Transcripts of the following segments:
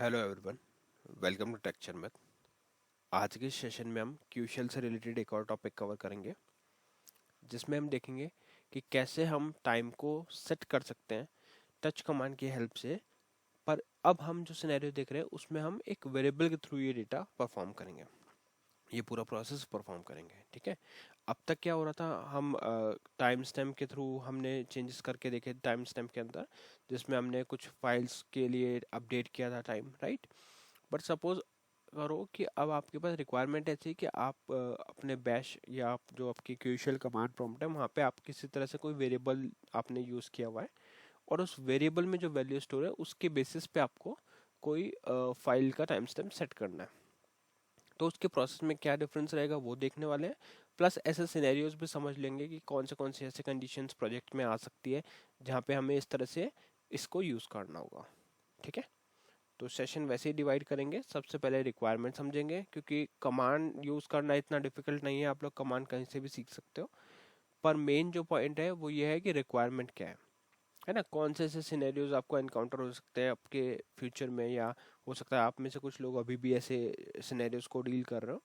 Hello everyone, welcome to techture math. आज के session में हम क्यूशल से रिलेटेड एक और टॉपिक कवर करेंगे, जिसमें हम देखेंगे कि कैसे हम टाइम को सेट कर सकते हैं टच कमांड की हेल्प से। पर अब हम जो सिनेरियो देख रहे हैं उसमें हम एक वेरिएबल के थ्रू ये डेटा परफॉर्म करेंगे, ये पूरा प्रोसेस परफॉर्म करेंगे। ठीक है। अब तक क्या हो रहा था, हम टाइम स्टैम्प के थ्रू हमने चेंजेस करके देखे टाइम स्टैम्प के अंदर, जिसमें हमने कुछ फाइल्स के लिए अपडेट किया था टाइम, राइट। बट सपोज करो कि अब आपके पास रिक्वायरमेंट ऐसी है कि आप अपने बैश या आप जो आपकी क्यूशल कमांड प्रॉम्प्ट है वहाँ पे आप किसी तरह से कोई वेरिएबल आपने यूज़ किया हुआ है, और उस वेरिएबल में जो वैल्यू स्टोर है उसके बेसिस पे आपको कोई फाइल का टाइम स्टैम्प सेट करना है। तो उसके प्रोसेस में क्या डिफरेंस रहेगा वो देखने वाले हैं। प्लस ऐसे सिनेरियोज भी समझ लेंगे कि कौन से ऐसे कंडीशंस प्रोजेक्ट में आ सकती है जहाँ पे हमें इस तरह से इसको यूज़ करना होगा। ठीक है। तो सेशन वैसे ही डिवाइड करेंगे। सबसे पहले रिक्वायरमेंट समझेंगे, क्योंकि कमांड यूज़ करना इतना डिफिकल्ट नहीं है, आप लोग कमांड कहीं से भी सीख सकते हो। पर मेन जो पॉइंट है वो ये है कि रिक्वायरमेंट क्या है ना। कौन से ऐसे सिनेरियोज आपको एनकाउंटर हो सकते हैं आपके फ्यूचर में, या हो सकता है आप में से कुछ लोग अभी भी ऐसे सिनेरियोज को डील कर रहे हो।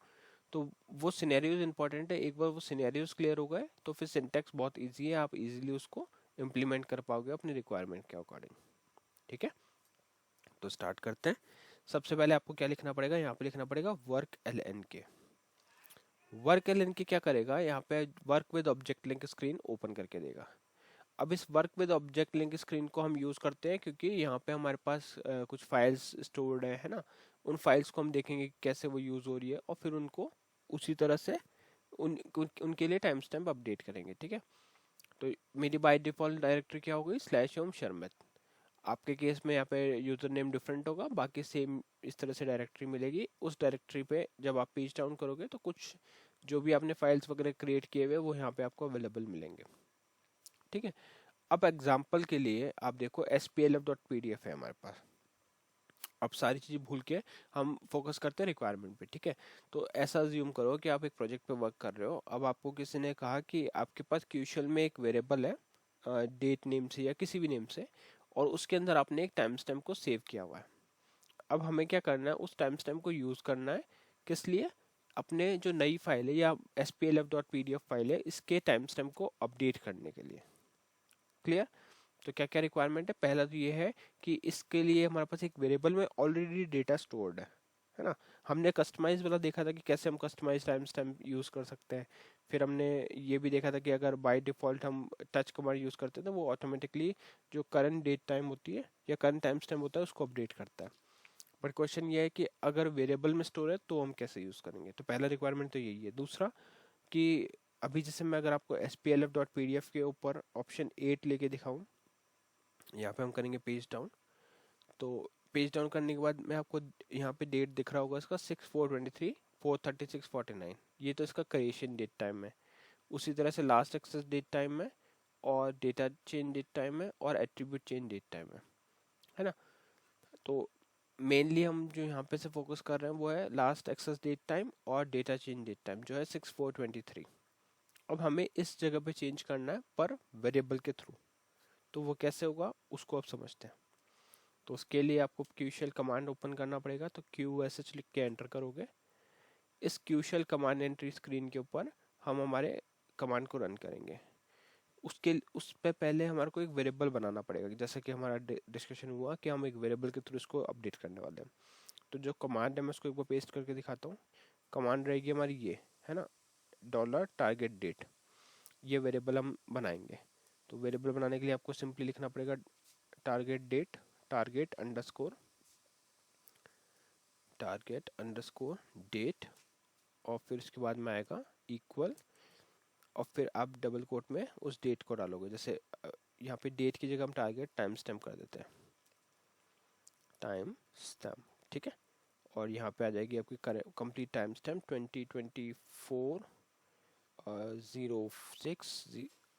तो वो सिनेरियोज इंपॉर्टेंट है। एक बार वो सिनेरियोज क्लियर हो गए तो फिर सिंटैक्स बहुत ईजी है, आप इजीली उसको इम्प्लीमेंट कर पाओगे अपनी रिक्वायरमेंट के अकॉर्डिंग। ठीक है। तो स्टार्ट करते हैं। सबसे पहले आपको क्या लिखना पड़ेगा, यहाँ पे लिखना पड़ेगा वर्क एल एन के। वर्क एल एन के क्या करेगा, यहाँ पे work with object link screen open करके देगा। अब इस work with object link screen को हम यूज़ करते हैं क्योंकि यहाँ पे हमारे पास कुछ फाइल्स स्टोर्ड है ना। उन फाइल्स को हम देखेंगे कि कैसे वो यूज़ हो रही है, और फिर उनको उसी तरह से उनके लिए टाइम स्टैम्प अपडेट करेंगे। ठीक है। तो मेरी बाय डिफॉल्ट डायरेक्टरी क्या हो गई, स्लैश होम शर्मत। आपके केस में यहाँ पे यूज़र नेम डिफरेंट होगा, बाकी सेम इस तरह से डायरेक्टरी मिलेगी। उस डायरेक्टरी पे जब आप पेज डाउन करोगे तो कुछ जो भी आपने फाइल्स वगैरह क्रिएट किए हुए वो यहाँ पे आपको अवेलेबल मिलेंगे। ठीक है। अब एग्जाम्पल के लिए आप देखो SPLF.pdf है हमारे पास। अब सारी चीज़ भूल के हम फोकस करते हैं रिक्वायरमेंट पे। ठीक है। तो ऐसा अज्यूम करो कि आप एक प्रोजेक्ट पे वर्क कर रहे हो। अब आपको किसी ने कहा कि आपके पास क्यूशल में एक वेरिएबल है डेट नेम से या किसी भी नेम से, और उसके अंदर आपने एक टाइम स्टैम्प को सेव किया हुआ है। अब हमें क्या करना है, उस टाइम स्टैम्प को यूज़ करना है। किस लिए? अपने जो नई फाइल है या SPLF.pdf फाइल है इसके टाइम स्टैम्प को अपडेट करने के लिए। क्लियर? तो क्या क्या रिक्वायरमेंट है, पहला तो ये है कि इसके लिए हमारे पास एक वेरिएबल में ऑलरेडी डेटा स्टोर्ड है ना। हमने कस्टमाइज वाला देखा था कि कैसे हम कस्टमाइज टाइम स्टैम्प यूज़ कर सकते हैं। फिर हमने ये भी देखा था कि अगर बाय डिफ़ॉल्ट हम टच कमांड यूज़ करते हैं तो वो ऑटोमेटिकली जो करंट डेट टाइम होती है या करंट टाइम स्टैम्प होता है उसको अपडेट करता है। बट क्वेश्चन ये है कि अगर वेरिएबल में स्टोर है तो हम कैसे यूज़ करेंगे। तो पहला रिक्वायरमेंट तो यही है। दूसरा कि अभी जैसे मैं अगर आपको SPLF.pdf के ऊपर ऑप्शन 8 लेके दिखाऊं, यहाँ पे हम करेंगे पेज डाउन। तो पेज डाउन करने के बाद मैं आपको यहाँ पे डेट दिख रहा होगा इसका 6/4/23 4:36:49, ये तो इसका क्रिएशन डेट टाइम है। उसी तरह से लास्ट एक्सेस डेट टाइम है, और डेटा चेंज डेट टाइम है, और एट्रीब्यूट चेंज डेट टाइम है ना। तो मेनली हम जो यहाँ पे से फोकस कर रहे हैं वो है लास्ट एक्सेस डेट टाइम और डेटा चेंज डेट टाइम जो है 6/4/23। अब हमें इस जगह पे चेंज करना है पर वेरिएबल के थ्रू। तो वो कैसे होगा उसको अब समझते हैं। तो उसके लिए आपको क्यूशल कमांड ओपन करना पड़ेगा। तो QSH लिख के एंटर करोगे। इस क्यूशल कमांड एंट्री स्क्रीन के ऊपर हम हमारे कमांड को रन करेंगे। उस पे पहले हमारे को एक वेरिएबल बनाना पड़ेगा, जैसे कि हमारा डिस्कशन हुआ कि हम एक वेरिएबल के थ्रू इसको अपडेट करने वाले हैं। तो जो कमांड है मैं उसको एक बार पेस्ट करके दिखाता हूँ। कमांड रहेगी हमारी ये, है ना, $target date। ये वेरिएबल हम बनाएंगे। तो वेरिएबल बनाने के लिए आपको सिंपली लिखना पड़ेगा target date, target underscore date, और फिर उसके बाद में आएगा इक्वल, और फिर आप डबल कोट में उस डेट को डालोगे। जैसे यहाँ पे डेट की जगह हम टारगेट टाइम स्टैम्प कर देते हैं, टाइम स्टैम्प। ठीक है। और यहाँ पे आ जाएगी आपकी कंप्लीट टाइम स्टैम्प 2024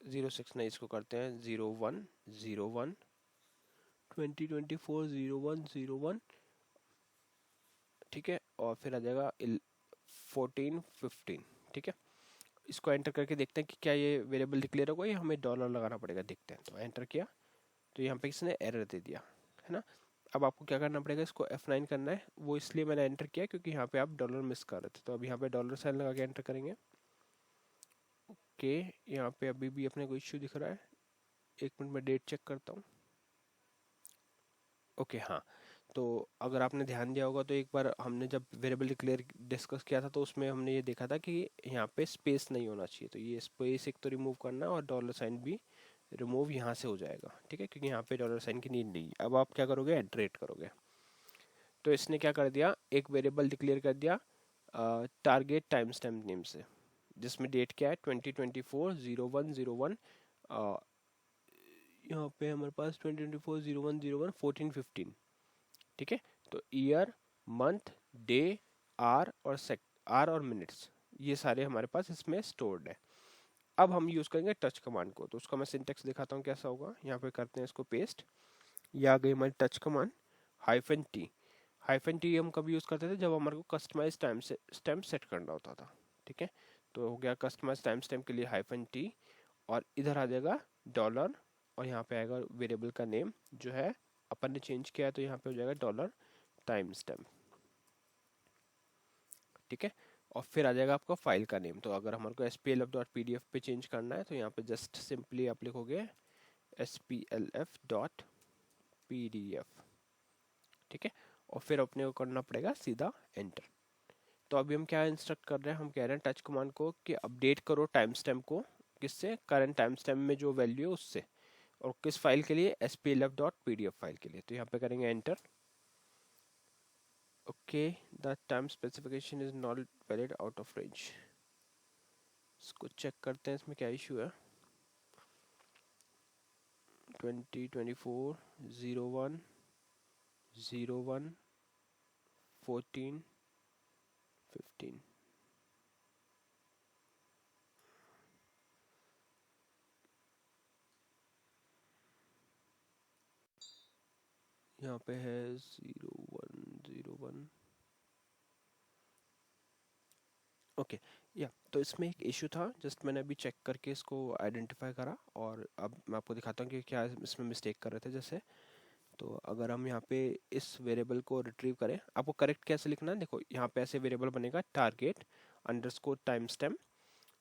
06 नहीं, इसको करते हैं 01/01/2024 ठीक है। और फिर आ जाएगा 14/15। ठीक है। इसको एंटर करके देखते हैं कि क्या ये वेरिएबल डिक्लेयर होगा या हमें डॉलर लगाना पड़ेगा। देखते हैं। तो एंटर किया तो यहाँ पे इसने एरर दे दिया, है ना। अब आपको क्या करना पड़ेगा, इसको F9 करना है। वो इसलिए मैंने एंटर किया क्योंकि यहाँ पे आप डॉलर मिस कर रहे थे, तो अब यहाँ पे डॉलर साइन लगा के एंटर करेंगे। ओके, यहाँ पे अभी भी अपने को इश्यू दिख रहा है, 1 मिनट में डेट चेक करता हूँ। ओके हाँ, तो अगर आपने ध्यान दिया होगा तो एक बार हमने जब वेरिएबल डिक्लेयर डिस्कस किया था तो उसमें हमने ये देखा था कि यहाँ पे स्पेस नहीं होना चाहिए, तो ये स्पेस एक तो रिमूव करना और डॉलर साइन भी रिमूव यहाँ से हो जाएगा, ठीक है, क्योंकि यहाँ पे डॉलर साइन की नीड नहीं। अब आप क्या करोगे, एंटर करोगे। तो इसने क्या कर दिया, एक वेरिएबल डिक्लेयर कर दिया टारगेट टाइम स्टैम्प नेम से, जिसमें डेट क्या है 2024-01-01। यहाँ पे हमारे पास 2024-01-01 14-15, ठीक है। तो ईयर, मंथ, डे, आर और मिनट्स, ये सारे हमारे पास इसमें स्टोर्ड है। अब हम यूज़ करेंगे टच कमांड को, तो उसका मैं सिंटेक्स दिखाता हूँ कैसा होगा। यहाँ पे करते हैं इसको पेस्ट, ये आ गई हमारी टच कमांड। -t, -t हम कभी यूज़ करते थे जब हमारे को कस्टमाइज टाइम से स्टैम्प सेट करना होता था, ठीक है। तो हो गया कस्टमाइज टाइम स्टैम्प के लिए -t, और इधर आ जाएगा डॉलर, और यहाँ पे आएगा वेरिएबल का नेम जो है अपन ने चेंज किया है, तो यहाँ पे हो जाएगा डॉलर टाइम स्टैम्प, ठीक है। और फिर आ जाएगा आपका फाइल का नेम। तो अगर हमारे को SPLF.pdf पे चेंज करना है तो यहाँ पे जस्ट सिंपली आप लिखोगे SPLF.pdf, ठीक है। और फिर अपने को करना पड़ेगा सीधा एंटर। तो अभी हम क्या इंस्ट्रक्ट कर रहे हैं, हम कह रहे हैं टच कमांड को कि अपडेट करो टाइम स्टैम्प को, किससे, करंट टाइम स्टैम्प में जो वैल्यू है उससे, और किस फाइल के लिए, SPLF.pdf फाइल के लिए। तो यहाँ पे करेंगे enter. Okay, the time specification is not valid, out of range. इसको चेक करते हैं इसमें क्या इशू है। 2024-01-01 14-15। यहाँ पे है 0101। ओके या, तो इसमें एक इशू था, जस्ट मैंने अभी चेक करके इसको आइडेंटिफाई करा, और अब मैं आपको दिखाता हूँ कि क्या इसमें मिस्टेक कर रहे थे। जैसे, तो अगर हम यहाँ पे इस वेरिएबल को रिट्रीव करें, आपको करेक्ट कैसे लिखना है, देखो यहाँ पे ऐसे वेरिएबल बनेगा target underscore time stamp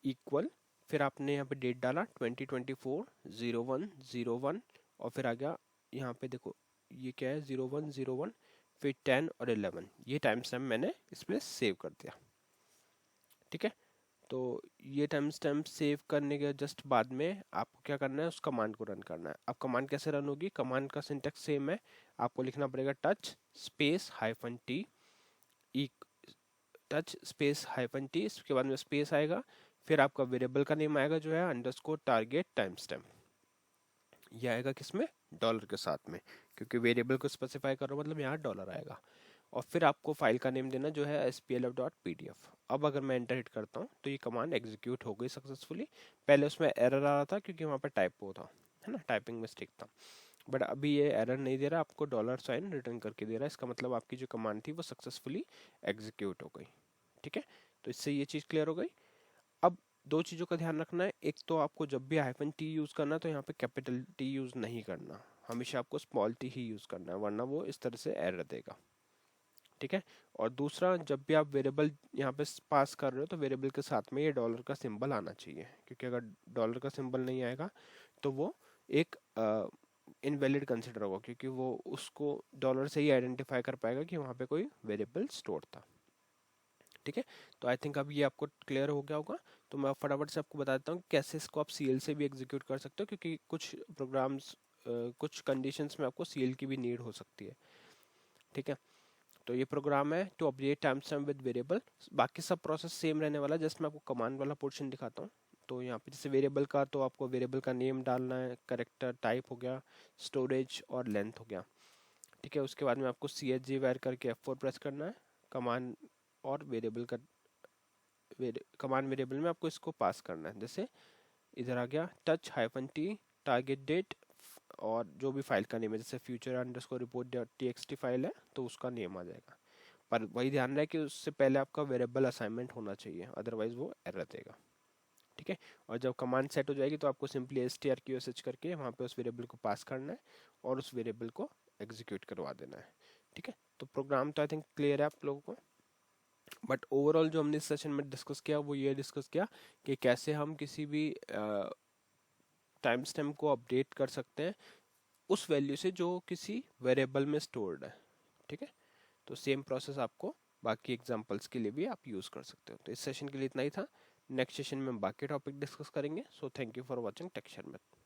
equal, फिर आपने यहाँ पे डेट डाला 2024-01-01, और फिर आ गया यहाँ पे देखो ये क्या है 0101, फिर 10 और 11, ये टाइम स्टैम्प मैंने इसमें सेव कर दिया, ठीक है। तो ये टाइम स्टैम्प सेव करने के जस्ट बाद में आपको क्या करना है, उस कमांड को रन करना है। अब कमांड कैसे रन होगी, कमांड का सिंटेक्स सेम है, आपको लिखना पड़ेगा touch space -t, touch space -t, इसके बाद में स्पेस आएगा, फिर आपका वेरिएबल का नेम आएगा जो है अंडरस्कोर टारगेट टाइम स्टैम्प, ये आएगा किसमें, डॉलर के साथ में, क्योंकि वेरिएबल को स्पेसिफाई करो मतलब यहाँ डॉलर आएगा। और फिर आपको फाइल का नेम देना जो है SPLF.pdf। अब अगर मैं एंटर हिट करता हूँ तो ये कमांड एग्जीक्यूट हो गई सक्सेसफुली। पहले उसमें एरर आ रहा था क्योंकि वहाँ पर टाइपो था, है ना, टाइपिंग मिस्टेक था, बट अभी ये एरर नहीं दे रहा, आपको डॉलर साइन रिटर्न करके दे रहा है। इसका मतलब आपकी जो कमांड थी वो सक्सेसफुली एग्जीक्यूट हो गई, ठीक है। तो इससे ये चीज़ क्लियर हो गई। अब दो चीज़ों का ध्यान रखना है, एक तो आपको जब भी -t यूज़ करना है तो यहाँ पे कैपिटल T यूज़ नहीं करना, हमेशा आपको स्मॉल t ही यूज़ करना है, वरना वो इस तरह से एरर देगा, ठीक है। और दूसरा, जब भी आप वेरिएबल यहाँ पे पास कर रहे हो तो वेरिएबल के साथ में ये डॉलर का सिंबल आना चाहिए, क्योंकि अगर डॉलर का सिंबल नहीं आएगा तो वो एक इनवैलिड कंसिडर होगा, क्योंकि वो उसको डॉलर से ही आइडेंटिफाई कर पाएगा कि वहाँ पे कोई वेरिएबल स्टोर था, ठीक है। तो आई थिंक अब ये आपको क्लियर हो गया होगा। तो मैं फटाफट से आपको बता देता हूँ कि कैसे इसको आप CL से भी एग्जीक्यूट कर सकते हो, क्योंकि कुछ प्रोग्राम्स कुछ कंडीशंस में आपको CL की भी नीड हो सकती है, ठीक है। तो ये प्रोग्राम है to update time stamp with variable, बाकी सब प्रोसेस सेम रहने वाला है, जस्ट मैं आपको कमांड वाला पोर्शन दिखाता हूँ। तो यहाँ पे जैसे वेरिएबल का, तो आपको वेरिएबल का नेम डालना है, करेक्टर टाइप हो गया, स्टोरेज और लेंथ हो गया, ठीक है। उसके बाद में आपको CHG वैर करके F4 प्रेस करना है, कमांड और वेरिएबल का कमांड वेरिएबल में आपको इसको पास करना है। जैसे इधर आ गया टच -t टारगेट डेट, और जो भी फाइल का नेम है, जैसे future_report.txt फाइल है तो उसका नेम आ जाएगा, पर वही ध्यान रहे कि उससे पहले आपका वेरिएबल असाइनमेंट होना चाहिए, अदरवाइज वो एरर देगा, ठीक है। और जब कमांड सेट हो जाएगी तो आपको सिंपली strqsh करके वहाँ पे उस वेरिएबल को पास करना है और उस वेरिएबल को एग्जीक्यूट करवा देना है। ठीक है, तो प्रोग्राम तो आई थिंक क्लियर है आप लोगों को। बट ओवरऑल जो हमने इस सेशन में डिस्कस किया वो ये डिस्कस किया कि कैसे हम किसी भी टाइम स्टैम्प को अपडेट कर सकते हैं उस वैल्यू से जो किसी वेरिएबल में स्टोर्ड है। ठीक है, तो सेम प्रोसेस आपको बाकी एग्जांपल्स के लिए भी आप यूज़ कर सकते हो। तो इस सेशन के लिए इतना ही था। नेक्स्ट सेशन में बाकी टॉपिक डिस्कस करेंगे। So thank you for watching texture math.